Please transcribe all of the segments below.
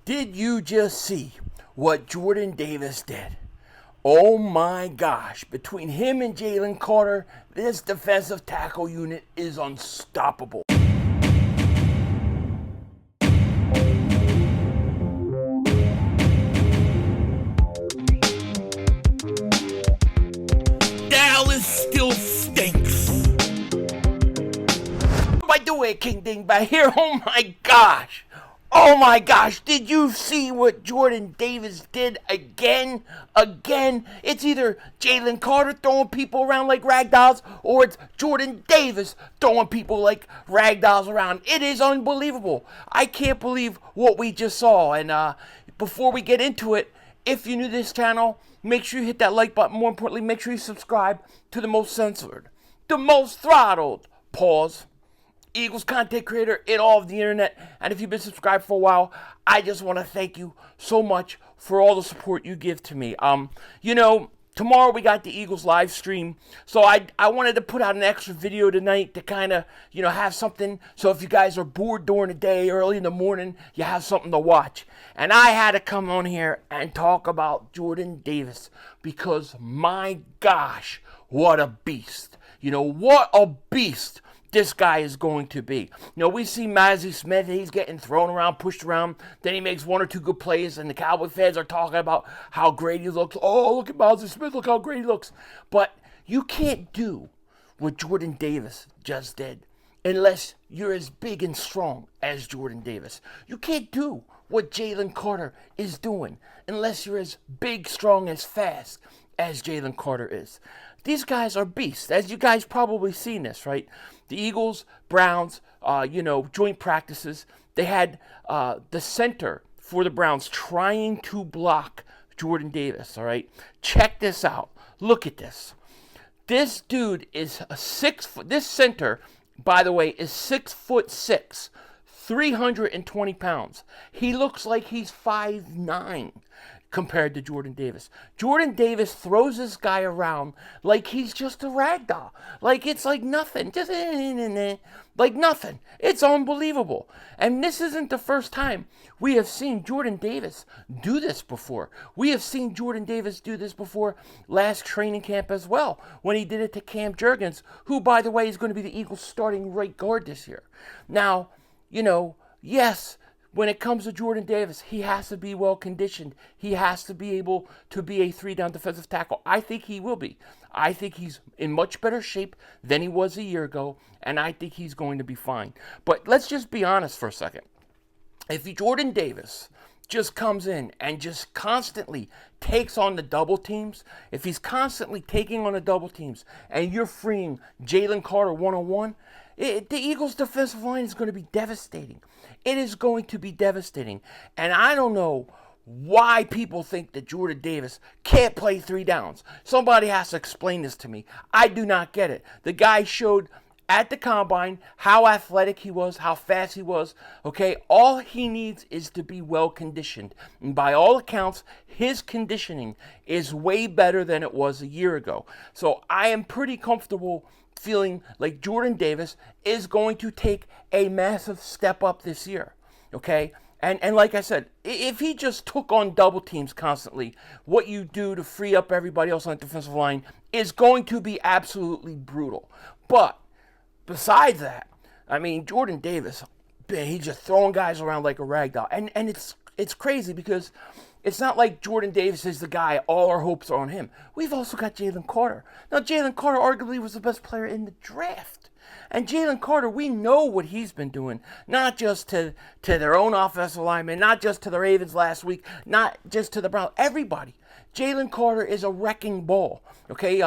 Did you just see what Jordan Davis did? Oh my gosh, between him and Jalen Carter, this defensive tackle unit is unstoppable. Dallas still stinks. By the way, King Dingbat here, oh my gosh. Oh my gosh, did you see what Jordan Davis did again? It's either Jalen Carter throwing people around like ragdolls, or it's Jordan Davis throwing people like ragdolls around. It is unbelievable. I can't believe what we just saw. And before we get into it, if you're new to this channel, make sure you hit that like button. More importantly, make sure you subscribe to the most censored, the most throttled, Eagles content creator in all of the internet. And if you've been subscribed for a while, I just want to thank you so much for all the support you give to me. Tomorrow we got the Eagles live stream, so I wanted to put out an extra video tonight to kind of, have something, so if you guys are bored during the day, early in the morning, you have something to watch. And I had to come on here and talk about Jordan Davis, because my gosh, what a beast. What a beast this guy is going to be. We see Mazi Smith, he's getting thrown around, pushed around, then he makes one or two good plays, and the Cowboy fans are talking about how great he looks. Oh, look at Mazi Smith, look how great he looks. But you can't do what Jordan Davis just did unless you're as big and strong as Jordan Davis. You can't do what Jalen Carter is doing unless you're as big, strong, as fast as Jalen Carter is. These guys are beasts, as you guys probably seen this, right? The Eagles, Browns, joint practices. They had the center for the Browns trying to block Jordan Davis, all right? Check this out. Look at this. This dude is a 6 foot. This center, by the way, is 6'6", 320 pounds. He looks like he's 5'9". Compared to Jordan Davis. Jordan Davis throws this guy around like he's just a ragdoll. Like it's like nothing. Just like nothing. It's unbelievable. And this isn't the first time we have seen Jordan Davis do this before. We have seen Jordan Davis do this before last training camp as well, when he did it to Cam Jurgens, who, by the way, is going to be the Eagles' starting right guard this year. Now, yes, when it comes to Jordan Davis, he has to be well conditioned. He has to be able to be a 3-down defensive tackle. I think he will be. I think he's in much better shape than he was a year ago, and I think he's going to be fine. But let's just be honest for a second. If Jordan Davis just comes in and just constantly takes on the double teams, if he's constantly taking on the double teams and you're freeing Jalen Carter one-on-one, the Eagles' defensive line is going to be devastating. It is going to be devastating. And I don't know why people think that Jordan Davis can't play 3 downs. Somebody has to explain this to me. I do not get it. The guy showed at the combine how athletic he was, how fast he was. Okay, all he needs is to be well conditioned. And by all accounts, his conditioning is way better than it was a year ago. So I am pretty comfortable feeling like Jordan Davis is going to take a massive step up this year, okay? And like I said, if he just took on double teams constantly, what you do to free up everybody else on the defensive line is going to be absolutely brutal. But besides that, Jordan Davis, he's just throwing guys around like a rag doll. And it's crazy because it's not like Jordan Davis is the guy, all our hopes are on him. We've also got Jalen Carter. Now, Jalen Carter arguably was the best player in the draft. And Jalen Carter, we know what he's been doing, not just to their own offensive linemen, not just to the Ravens last week, not just to the Browns, everybody. Jalen Carter is a wrecking ball, okay?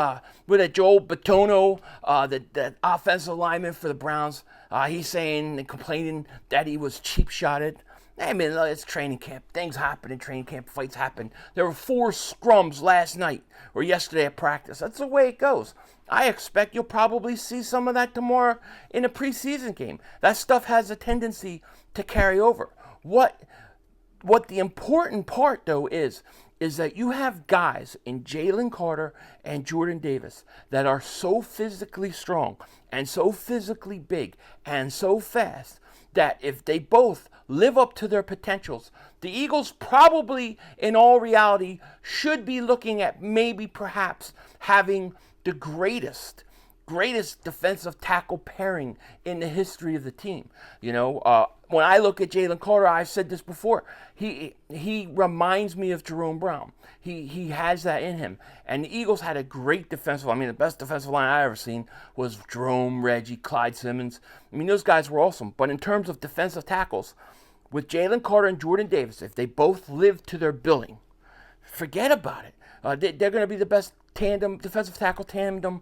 With a Joel Bitonio, the offensive lineman for the Browns, he's saying and complaining that he was cheap-shotted. It's training camp. Things happen in training camp. Fights happen. There were 4 scrums last night or yesterday at practice. That's the way it goes. I expect you'll probably see some of that tomorrow in a preseason game. That stuff has a tendency to carry over. What the important part, though, is that you have guys in Jalen Carter and Jordan Davis that are so physically strong and so physically big and so fast that if they both live up to their potentials, the Eagles probably, in all reality, should be looking at maybe perhaps having the greatest defensive tackle pairing in the history of the team. When I look at Jalen Carter, I've said this before, he reminds me of Jerome Brown. He has that in him. And the Eagles had a great defensive line. I mean, the best defensive line I ever seen was Jerome, Reggie, Clyde Simmons. I mean, those guys were awesome. But in terms of defensive tackles, with Jalen Carter and Jordan Davis, if they both live to their billing, forget about it. They're going to be the best defensive tackle tandem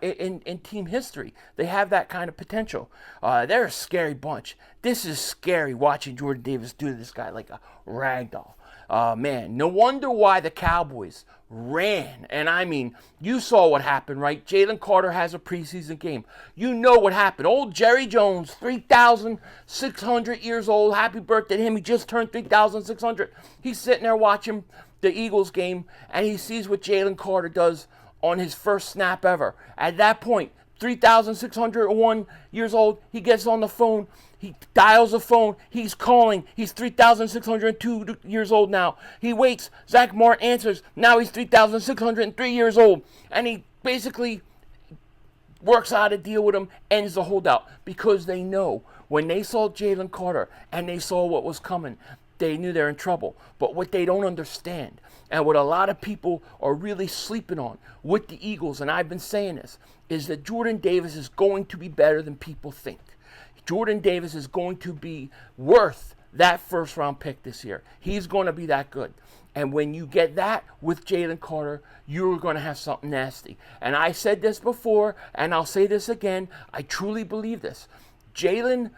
in team history. They have that kind of potential. They're a scary bunch. This is scary watching Jordan Davis do this guy like a ragdoll. Man, no wonder why the Cowboys ran. And I mean, you saw what happened, right? Jalen Carter has a preseason game. You know what happened. Old Jerry Jones, 3,600 years old. Happy birthday to him. He just turned 3,600. He's sitting there watching the Eagles game, and he sees what Jalen Carter does on his first snap ever. At that point, 3,601 years old, he gets on the phone. He dials the phone. He's calling. He's 3,602 years old now. He waits. Zach Martin answers. Now he's 3,603 years old. And he basically works out a deal with him, ends the holdout. Because they know when they saw Jalen Carter and they saw what was coming, they knew they're in trouble. But what they don't understand, and what a lot of people are really sleeping on with the Eagles, and I've been saying this, is that Jordan Davis is going to be better than people think. Jordan Davis is going to be worth that first-round pick this year. He's going to be that good. And when you get that with Jalen Carter, you're going to have something nasty. And I said this before, and I'll say this again. I truly believe this. Jordan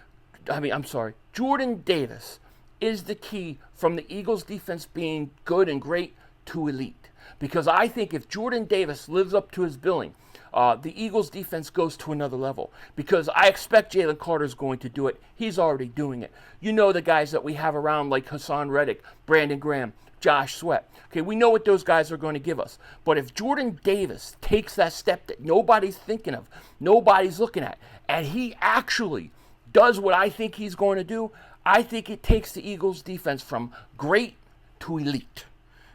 Davis is the key from the Eagles defense being good and great to elite. Because I think if Jordan Davis lives up to his billing, the Eagles defense goes to another level. Because I expect Jalen Carter's going to do it. He's already doing it. You know the guys that we have around like Hassan Reddick, Brandon Graham, Josh Sweat. Okay, we know what those guys are going to give us. But if Jordan Davis takes that step that nobody's thinking of, nobody's looking at, and he actually does what I think he's going to do, I think it takes the Eagles defense from great to elite.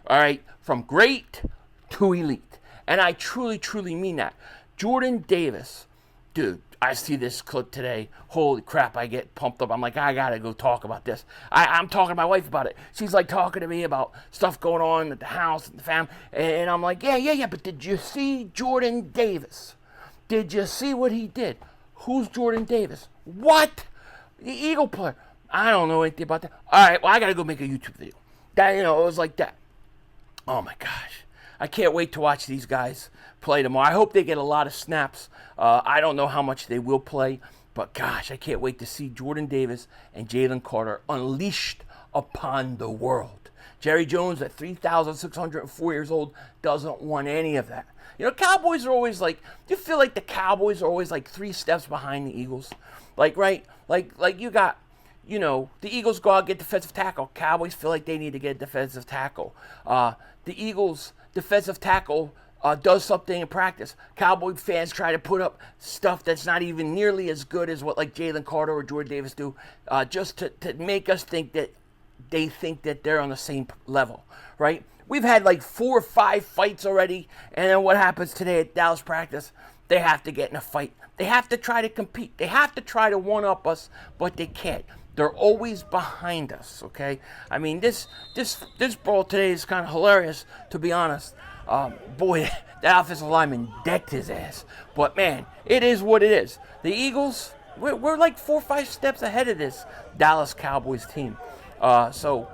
All right? From great to elite. And I truly, truly mean that. Jordan Davis, dude, I see this clip today. Holy crap, I get pumped up. I'm like, I got to go talk about this. I'm talking to my wife about it. She's like talking to me about stuff going on at the house and the family. And I'm like, yeah. But did you see Jordan Davis? Did you see what he did? Who's Jordan Davis? What? The Eagle player. I don't know anything about that. All right, well, I got to go make a YouTube video. It was like that. Oh, my gosh. I can't wait to watch these guys play tomorrow. I hope they get a lot of snaps. I don't know how much they will play, but gosh, I can't wait to see Jordan Davis and Jalen Carter unleashed upon the world. Jerry Jones at 3,604 years old doesn't want any of that. Cowboys are always like, do you feel like the Cowboys are always like 3 steps behind the Eagles? Like, right? Like you got, the Eagles go out, get defensive tackle. Cowboys feel like they need to get defensive tackle. The Eagles defensive tackle does something in practice. Cowboy fans try to put up stuff that's not even nearly as good as what like Jalen Carter or Jordan Davis do, just to make us think that they think that they're on the same level, right? We've had like 4 or 5 fights already, and then what happens today at Dallas practice? They have to get in a fight. They have to try to compete. They have to try to one-up us, but they can't. They're always behind us, okay? I mean, this brawl today is kind of hilarious, to be honest. Boy, that offensive lineman decked his ass. But, man, it is what it is. The Eagles, we're like 4 or 5 steps ahead of this Dallas Cowboys team. So,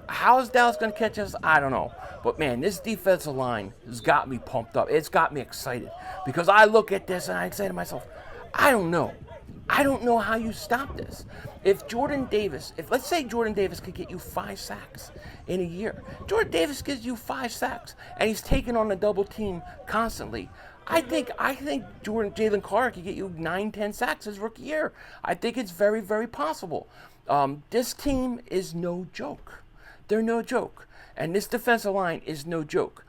how is Dallas going to catch us? I don't know. But, man, this defensive line has got me pumped up. It's got me excited. Because I look at this and I say to myself, I don't know. I don't know how you stop this. If let's say Jordan Davis could get you 5 sacks in a year. Jordan Davis gives you 5 sacks, and he's taking on the double team constantly. I think Jalen Carter could get you 9-10 sacks his rookie year. I think it's very, very possible. This team is no joke. They're no joke. And this defensive line is no joke.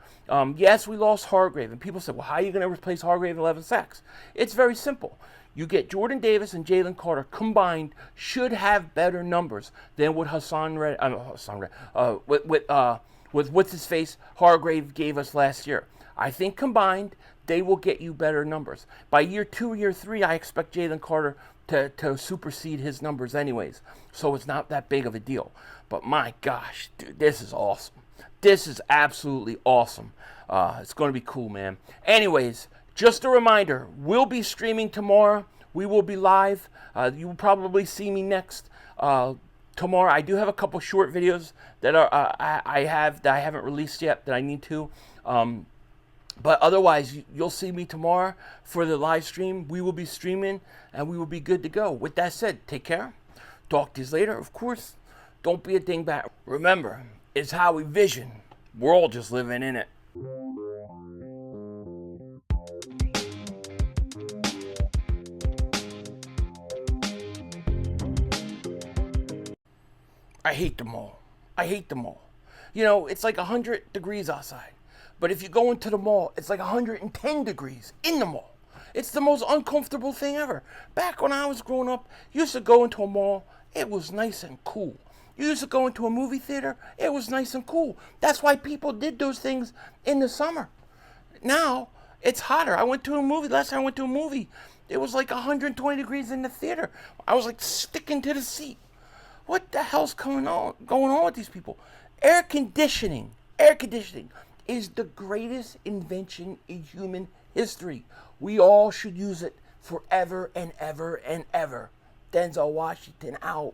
Yes, we lost Hargrave, and people said, well, how are you going to replace Hargrave in 11 sacks? It's very simple. You get Jordan Davis and Jalen Carter combined should have better numbers than what with what's his face Hargrave gave us last year. I think combined they will get you better numbers. By year 2, year 3, I expect Jalen Carter to supersede his numbers anyways. So it's not that big of a deal. But my gosh, dude, this is awesome. This is absolutely awesome. It's going to be cool, man. Anyways, just a reminder, we'll be streaming tomorrow. We will be live. You will probably see me next tomorrow. I do have a couple short videos that I haven't released yet that I need to. But otherwise, you'll see me tomorrow for the live stream. We will be streaming, and we will be good to go. With that said, take care. Talk to you later. Of course, don't be a dingbat. Remember, it's how we vision. We're all just living in it. I hate them all. I hate them all. You know, it's like 100 degrees outside. But if you go into the mall, it's like 110 degrees in the mall. It's the most uncomfortable thing ever. Back when I was growing up, you used to go into a mall, it was nice and cool. You used to go into a movie theater, it was nice and cool. That's why people did those things in the summer. Now, it's hotter. Last time I went to a movie, it was like 120 degrees in the theater. I was like sticking to the seat. What the hell's going on with these people? Air conditioning is the greatest invention in human history. We all should use it forever and ever and ever. Denzel Washington out.